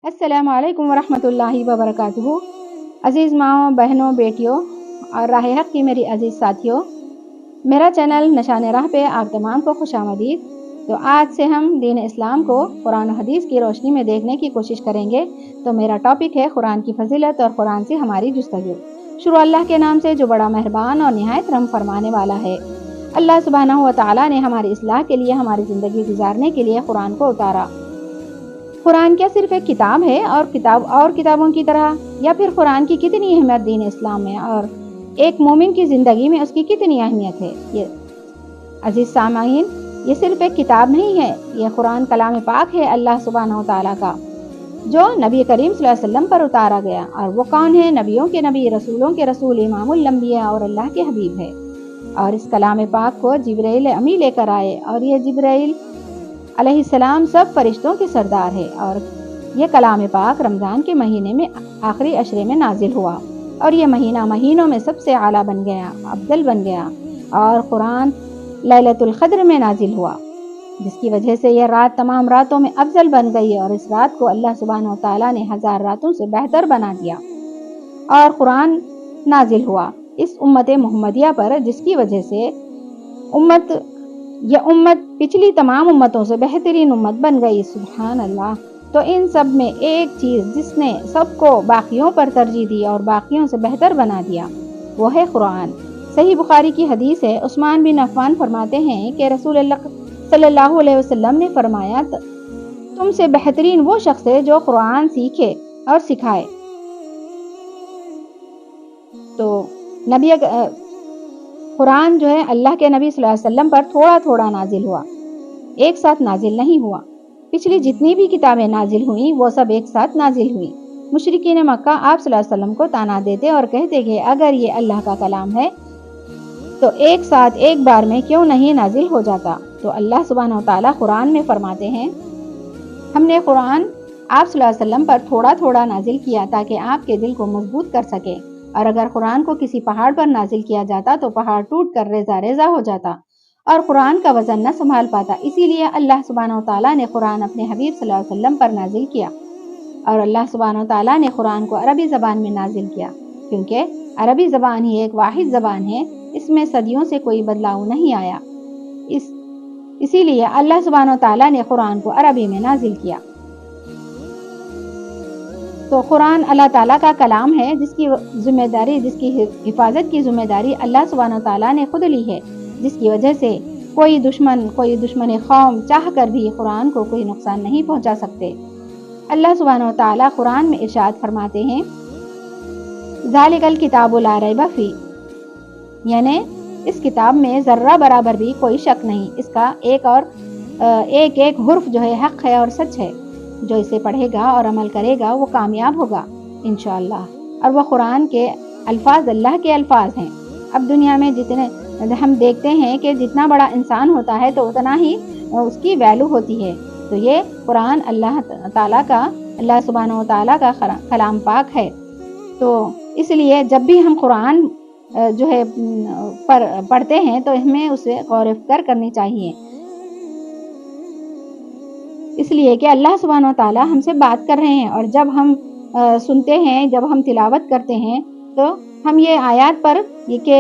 अस्सलाम वालेकुम वरहमतुल्लाहि वबरकातुहू। अज़ीज़ माओ, बहनों, बेटियों और राह हक़ की मेरी अज़ीज़ साथियों, मेरा चैनल निशान राह पे आप तमाम को खुशामदीद। तो आज से हम दीन इस्लाम को कुरान और हदीस की रोशनी में देखने की कोशिश करेंगे। तो मेरा टॉपिक है कुरान की फजीलत और कुरान से हमारी जुस्तगू। शुरू अल्लाह के नाम से जो बड़ा मेहरबान और निहायत रहम फरमाने वाला है। अल्लाह सुब्हानहू व तआला ने हमारी इस्लाह के लिए, हमारी ज़िंदगी गुजारने के लिए कुरान को उतारा। कुरान क्या सिर्फ एक किताब है और किताबों की तरह, या फिर कुरान की कितनी अहमियत दीन इस्लाम में और एक मोमिन की ज़िंदगी में उसकी कितनी अहमियत है। ये अजीज़ सामाईन, ये सिर्फ एक किताब नहीं है, ये कुरान कलाम पाक है अल्लाह सुब्हानहू व तआला का, जो नबी करीम सल्लल्लाहु अलैहि वसल्लम पर उतारा गया। और वो कौन है? नबियों के नबी, रसूलों के रसूल, इमामुल अंबिया और अल्लाह के हबीब है। और इस कलाम पाक को जिब्राइल अमी लेकर आए, और ये जिब्राइल अलैहिस्सलाम सब फरिश्तों के सरदार है। और ये कलाम पाक रमज़ान के महीने में आखिरी अशरे में नाजिल हुआ, और ये महीना महीनों में सबसे आला बन गया, अफजल बन गया। और कुरान लैलतुल क़द्र में नाजिल हुआ, जिसकी वजह से यह रात तमाम रातों में अफजल बन गई, और इस रात को अल्लाह सुब्हानहू व तआला ने 1000 रातों से बेहतर बना दिया। और कुरान नाजिल हुआ इस उम्मत मोहम्मदिया पर, जिसकी वजह से यह उम्मत पिछली तमाम उम्मतों से बेहतरीन उम्मत बन गई। सुभान अल्लाह। तो इन सब में एक चीज़ जिसने सबको बाकियों पर तरजीह दी और बाकियों से बेहतर बना दिया, वो है कुरान। सही बुखारी की हदीस है, उस्मान बिन अफ़्फ़ान फरमाते हैं कि रसूलुल्लाह सल्लल्लाहु अलैहि वसल्लम ने फरमाया, तुमसे बेहतरीन वो शख्स है जो कुरान सीखे और सिखाए। तो नबी कुरान जो है अल्लाह के नबी सल्लल्लाहु अलैहि वसल्लम पर थोड़ा थोड़ा नाजिल हुआ, एक साथ नाजिल नहीं हुआ। पिछली जितनी भी किताबें नाजिल हुई वो सब एक साथ नाजिल हुई। मुशरिकीन मक्का आप सल्लल्लाहु अलैहि वसल्लम को ताना देते और कहते कि अगर ये अल्लाह का कलाम है तो एक साथ एक बार में क्यों नहीं नाजिल हो जाता। तो अल्लाह सुब्हानहू व तआला कुरान में फरमाते हैं, हमने कुरान आप सल्लल्लाहु अलैहि वसल्लम पर थोड़ा थोड़ा नाजिल किया ताकि आपके दिल को मजबूत कर सके। और अगर कुरान को किसी पहाड़ पर नाजिल किया जाता तो पहाड़ टूट कर रेजा रेजा हो जाता और कुरान का वजन न संभाल पाता। इसीलिए अल्लाह सुब्हानहू व तआला ने कुरान अपने हबीब सल्लल्लाहु अलैहि वसल्लम पर नाजिल किया। और अल्लाह सुब्हानहू व तआला ने कुरान को अरबी ज़बान में नाजिल किया, क्योंकि अरबी ज़बान ही एक वाहिद ज़बान है, इसमें सदियों से कोई बदलाव नहीं आया। इसीलिए अल्लाह सुब्हानहू व तआला ने कुरान को अरबी में नाजिल किया। तो कुरान अल्लाह ताला का कलाम है, जिसकी जिम्मेदारी, जिसकी हिफाजत की जिम्मेदारी अल्लाह सुब्हानहू व तआला ने खुद ली है, जिसकी वजह से कोई दुश्मन कौम चाह कर भी कुरान को कोई नुकसान नहीं पहुंचा सकते। अल्लाह सुब्हानहू व तआला कुरान में इरशाद फरमाते हैं, ज़ालिकल किताबु ला रैब फी, यानी इस किताब में ज़र्रा बराबर भी कोई शक नहीं, इसका एक एक हुर्फ जो है हक है और सच है। जो इसे पढ़ेगा और अमल करेगा वो कामयाब होगा इंशाअल्लाह। और वह कुरान के अल्फाज अल्लाह के अल्फाज हैं। अब दुनिया में जितने हम देखते हैं कि जितना बड़ा इंसान होता है तो उतना ही उसकी वैल्यू होती है। तो ये कुरान अल्लाह ताला का, अल्लाह सुब्हानहू व तआला का कलाम पाक है। तो इसलिए जब भी हम कुरान जो है पढ़ते हैं तो हमें उसे गौर व फिक्र करनी चाहिए, इसलिए कि अल्लाह सुब्हानहू व तआला हमसे बात कर रहे हैं। और जब हम सुनते हैं, जब हम तिलावत करते हैं, तो हम ये आयत पर ये कि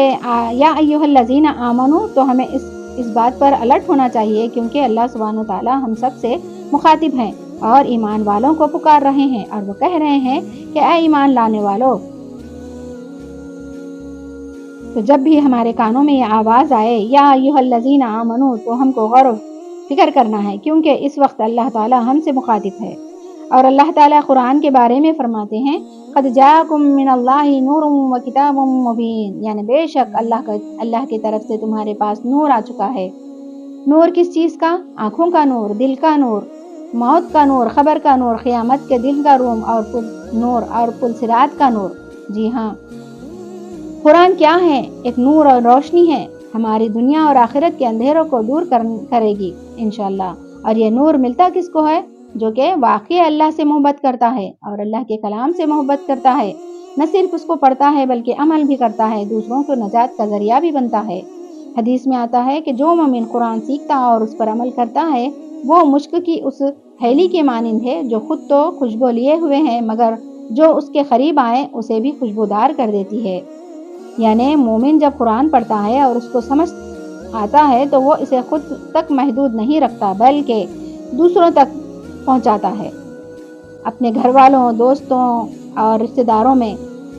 या अय्युहल्लज़ीना आमनू, तो हमें इस बात पर अलर्ट होना चाहिए, क्योंकि अल्लाह सुब्हानहू व तआला हम सब से मुखातिब हैं और ईमान वालों को पुकार रहे हैं। और वो कह रहे हैं कि ऐ ईमान लाने वालों। तो जब भी हमारे कानों में ये आवाज़ आए या अय्युहल्लज़ीना आमनू, तो हमको गौर फिक्र करना है, क्योंकि इस वक्त अल्लाह ताला हमसे मुखातिब है। और अल्लाह ताला कुरान के बारे में फरमाते हैं, क़द जाअकुम मिनल्लाहि नूरुम व किताबुम मुबीन, यानी बेशक अल्लाह की तरफ से तुम्हारे पास नूर आ चुका है। नूर किस चीज़ का? आँखों का नूर, दिल का नूर, मौत का नूर, खबर का नूर, क़यामत के दिन का नूर और पुलसिरात का नूर। जी हाँ, कुरान क्या है? एक नूर और रोशनी है, हमारी दुनिया और आखिरत के अंधेरों को दूर करेगी इंशाअल्लाह। और ये नूर मिलता किसको है? जो कि वाकई अल्लाह से मोहब्बत करता है और अल्लाह के कलाम से मोहब्बत करता है। न सिर्फ उसको पढ़ता है बल्कि अमल भी करता है, दूसरों को नजात का जरिया भी बनता है। हदीस में आता है कि जो मोमिन कुरान सीखता और उस पर अमल करता है, वो मुश्क की उस تھیلی کے مانند ہے جو خود تو خوشبو لیے ہوئے ہیں مگر جو اس کے قریب آئے اسے بھی خوشبودار کر دیتی ہے۔ یعنی مومن جب قرآن پڑھتا ہے اور اس کو سمجھ آتا ہے تو وہ اسے خود تک محدود نہیں رکھتا بلکہ دوسروں تک پہنچاتا ہے، اپنے گھر والوں، دوستوں اور رشتہ داروں میں،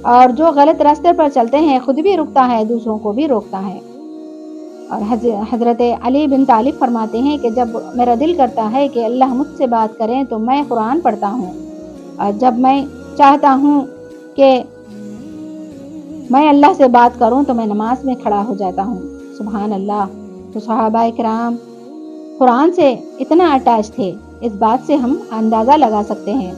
اور جو غلط راستے پر چلتے ہیں خود بھی رکتا ہے، دوسروں کو بھی روکتا ہے۔ اور حضرت علی بن طالب فرماتے ہیں کہ جب میرا دل کرتا ہے کہ اللہ مجھ سے بات کریں تو میں قرآن پڑھتا ہوں، اور جب میں چاہتا ہوں کہ میں اللہ سے بات کروں تو میں نماز میں کھڑا ہو جاتا ہوں۔ سبحان اللہ۔ تو صحابہ کرام قرآن سے اتنا اٹیچ تھے، اس بات سے ہم اندازہ لگا سکتے ہیں۔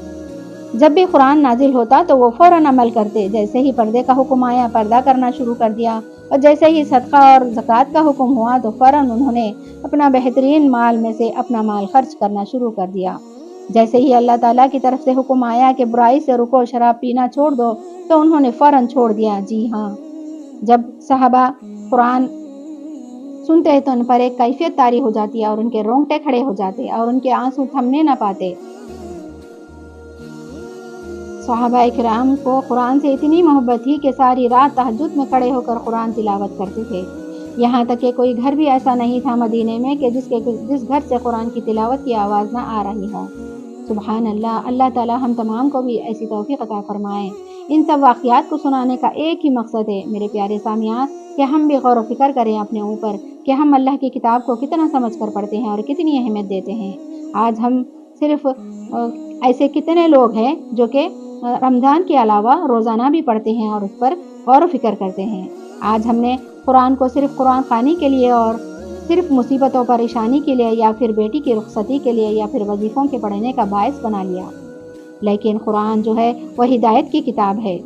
جب بھی قرآن نازل ہوتا تو وہ فوراً عمل کرتے، جیسے ہی پردے کا حکم آیا پردہ کرنا شروع کر دیا، اور جیسے ہی صدقہ اور زکوٰۃ کا حکم ہوا تو فوراً انہوں نے اپنا بہترین مال میں سے اپنا مال خرچ کرنا شروع کر دیا۔ جیسے ہی اللہ تعالیٰ کی طرف سے حکم آیا کہ برائی سے رکو، شراب پینا چھوڑ دو، تو انہوں نے فوراً چھوڑ دیا۔ جی ہاں، جب صحابہ قرآن سنتے تو ان پر ایک کیفیت طاری ہو جاتی اور ان کے رونگٹے کھڑے ہو جاتے اور ان کے آنسو تھمنے نہ پاتے۔ صحابہ کرام کو قرآن سے اتنی محبت تھی کہ ساری رات تہجد میں کھڑے ہو کر قرآن تلاوت کرتے تھے۔ یہاں تک کہ کوئی گھر بھی ایسا نہیں تھا مدینے میں کہ جس گھر سے قرآن کی تلاوت کی آواز نہ آ رہی ہو۔ سبحان اللہ۔ اللہ تعالی ہم تمام کو بھی ایسی توفیق عطا فرمائے۔ ان سب واقعات کو سنانے کا ایک ہی مقصد ہے میرے پیارے سامعین، کہ ہم بھی غور و فکر کریں اپنے اوپر کہ ہم اللہ کی کتاب کو کتنا سمجھ کر پڑھتے ہیں اور کتنی اہمیت دیتے ہیں۔ آج ہم صرف ایسے کتنے لوگ ہیں جو کہ رمضان کے علاوہ روزانہ بھی پڑھتے ہیں اور اس پر غور و فکر کرتے ہیں۔ آج ہم نے قرآن کو صرف قرآن خوانی کے لیے اور صرف مصیبتوں پریشانی کے لیے یا پھر بیٹی کی رخصتی کے لیے یا پھر وظیفوں کے پڑھنے کا باعث بنا لیا، لیکن قرآن جو ہے وہ ہدایت کی کتاب ہے،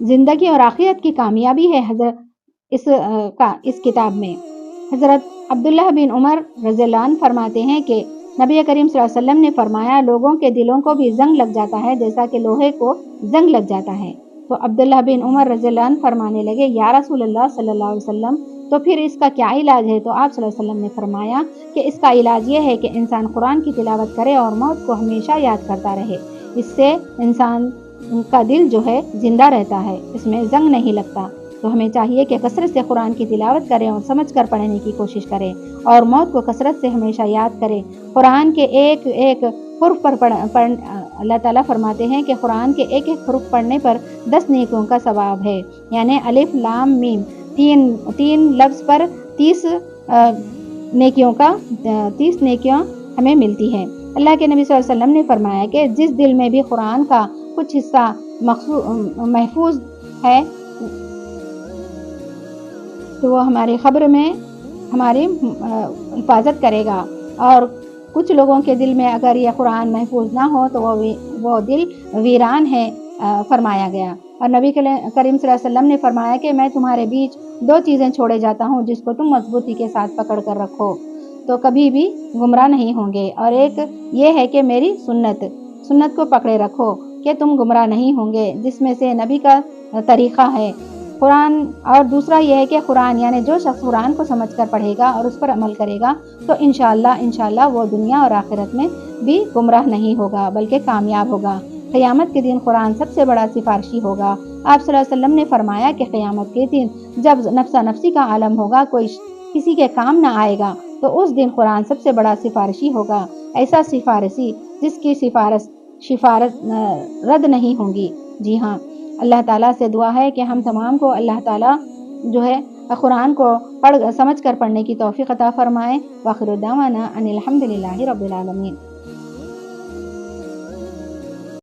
زندگی اور آخرت کی کامیابی ہے۔ اس کتاب میں حضرت عبداللہ بن عمر رضی اللہ عنہ فرماتے ہیں کہ نبی کریم صلی اللہ علیہ وسلم نے فرمایا، لوگوں کے دلوں کو بھی زنگ لگ جاتا ہے جیسا کہ لوہے کو زنگ لگ جاتا ہے۔ تو عبداللہ بن عمر رضی اللہ عنہ فرمانے لگے، یا رسول اللہ صلی اللہ علیہ وسلم، تو پھر اس کا کیا علاج ہے؟ تو آپ صلی اللہ علیہ وسلم نے فرمایا کہ اس کا علاج یہ ہے کہ انسان قرآن کی تلاوت کرے اور موت کو ہمیشہ یاد کرتا رہے۔ اس سے انسان کا دل جو ہے زندہ رہتا ہے، اس میں زنگ نہیں لگتا۔ تو ہمیں چاہیے کہ کثرت سے قرآن کی تلاوت کریں اور سمجھ کر پڑھنے کی کوشش کریں اور موت کو کثرت سے ہمیشہ یاد کریں۔ قرآن کے ایک ایک حرف پر اللہ تعالیٰ فرماتے ہیں کہ قرآن کے ایک ایک حرف پڑھنے پر 10 نیکیوں کا ثواب ہے، یعنی الف لام میم، تین لفظ پر 30 نیکیاں ہمیں ملتی ہیں۔ اللہ کے نبی صلی اللہ علیہ وسلم نے فرمایا کہ جس دل میں بھی قرآن کا کچھ حصہ محفوظ ہے تو وہ ہماری قبر میں ہماری حفاظت کرے گا، اور کچھ لوگوں کے دل میں اگر یہ قرآن محفوظ نہ ہو تو وہ دل ویران ہے فرمایا گیا۔ اور نبی کریم صلی اللہ علیہ وسلم نے فرمایا کہ میں تمہارے بیچ 2 چیزیں چھوڑے جاتا ہوں جس کو تم مضبوطی کے ساتھ پکڑ کر رکھو تو کبھی بھی گمراہ نہیں ہوں گے، اور ایک یہ ہے کہ میری سنت کو پکڑے رکھو کہ تم گمراہ نہیں ہوں گے، جس میں سے نبی کا طریقہ ہے قرآن، اور دوسرا یہ ہے کہ قرآن، یعنی جو شخص قرآن کو سمجھ کر پڑھے گا اور اس پر عمل کرے گا تو انشاءاللہ وہ دنیا اور آخرت میں بھی گمراہ نہیں ہوگا بلکہ کامیاب ہوگا۔ قیامت کے دن قرآن سب سے بڑا سفارشی ہوگا۔ آپ صلی اللہ علیہ وسلم نے فرمایا کہ قیامت کے دن جب نفسا نفسی کا عالم ہوگا، کوئی کسی کے کام نہ آئے گا، تو اس دن قرآن سب سے بڑا سفارشی ہوگا، ایسا سفارشی جس کی سفارش رد نہیں ہوں گی۔ جی ہاں، اللہ تعالیٰ سے دعا ہے کہ ہم تمام کو اللہ تعالیٰ جو ہے قرآن کو سمجھ کر پڑھنے کی توفیق عطا فرمائے۔ وآخر دعوانا ان الحمد للہ رب العالمین۔